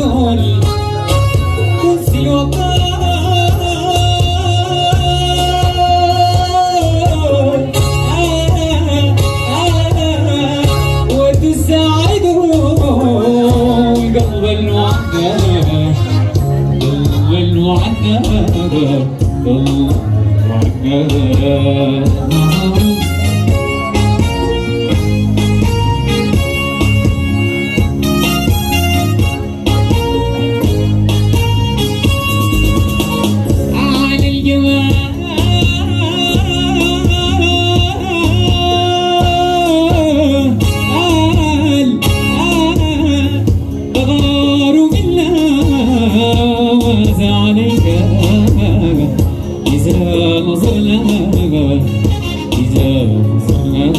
دول تنسي الوطن قلب المعقد قلب المعقد قلب المعقد على الجمال عليك إذا نظرنا إذا نظرنا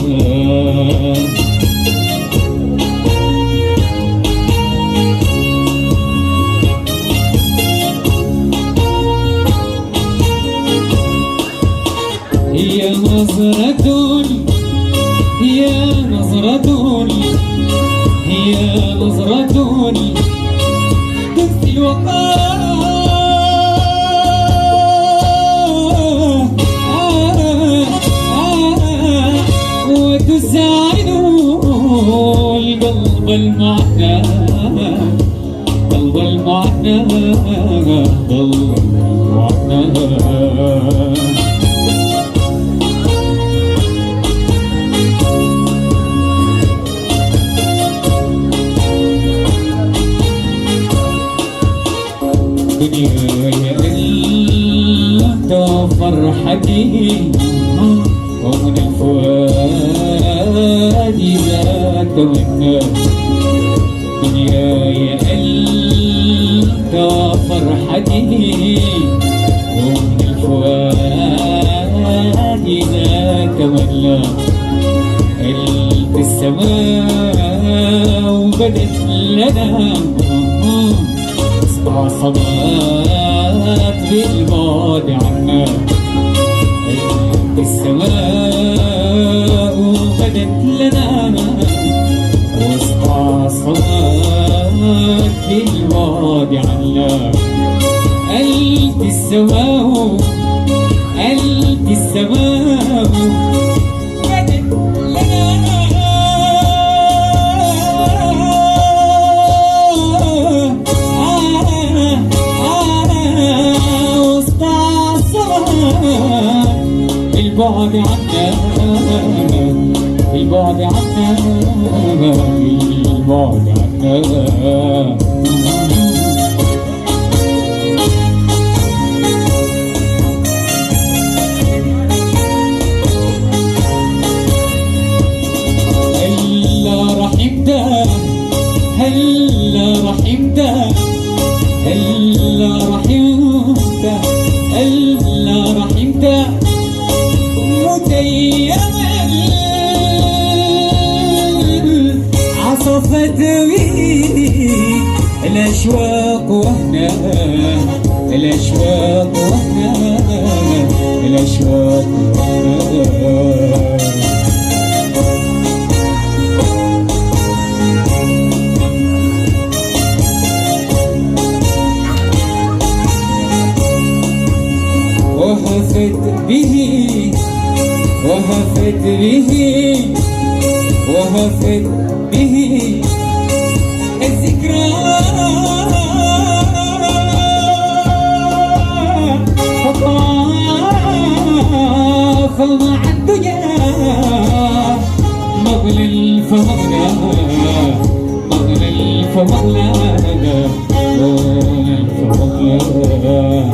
هي نظرة هي نظرة هي نظرة تنسي الوقار وتساعد القلب المعنى قلب المعنى قلب المعنى دنيا انت فرحتي ومن الفؤاد ذاك منك دنيا انت فرحتي ومن الفؤاد ذاك منك قلب السماء وبدت لنا صدات بالبعد عنا السماء بدت لنا وسط صدات بالبعد عنا قلب السماء قلب السماء بدت لنا البعد عنا البعد عنا البعد عنا هلا رحمته هلا رحمته هلا رحمته هلا رحمته متيما عصفت بي الاشواق وهنا الاشواق وهنا الاشواق وهنا وهفت به وهفت به وهفت به الذكرى فطاف مع الدجى مضلل فمضلى مضلل فمضلى مضلل فمضلى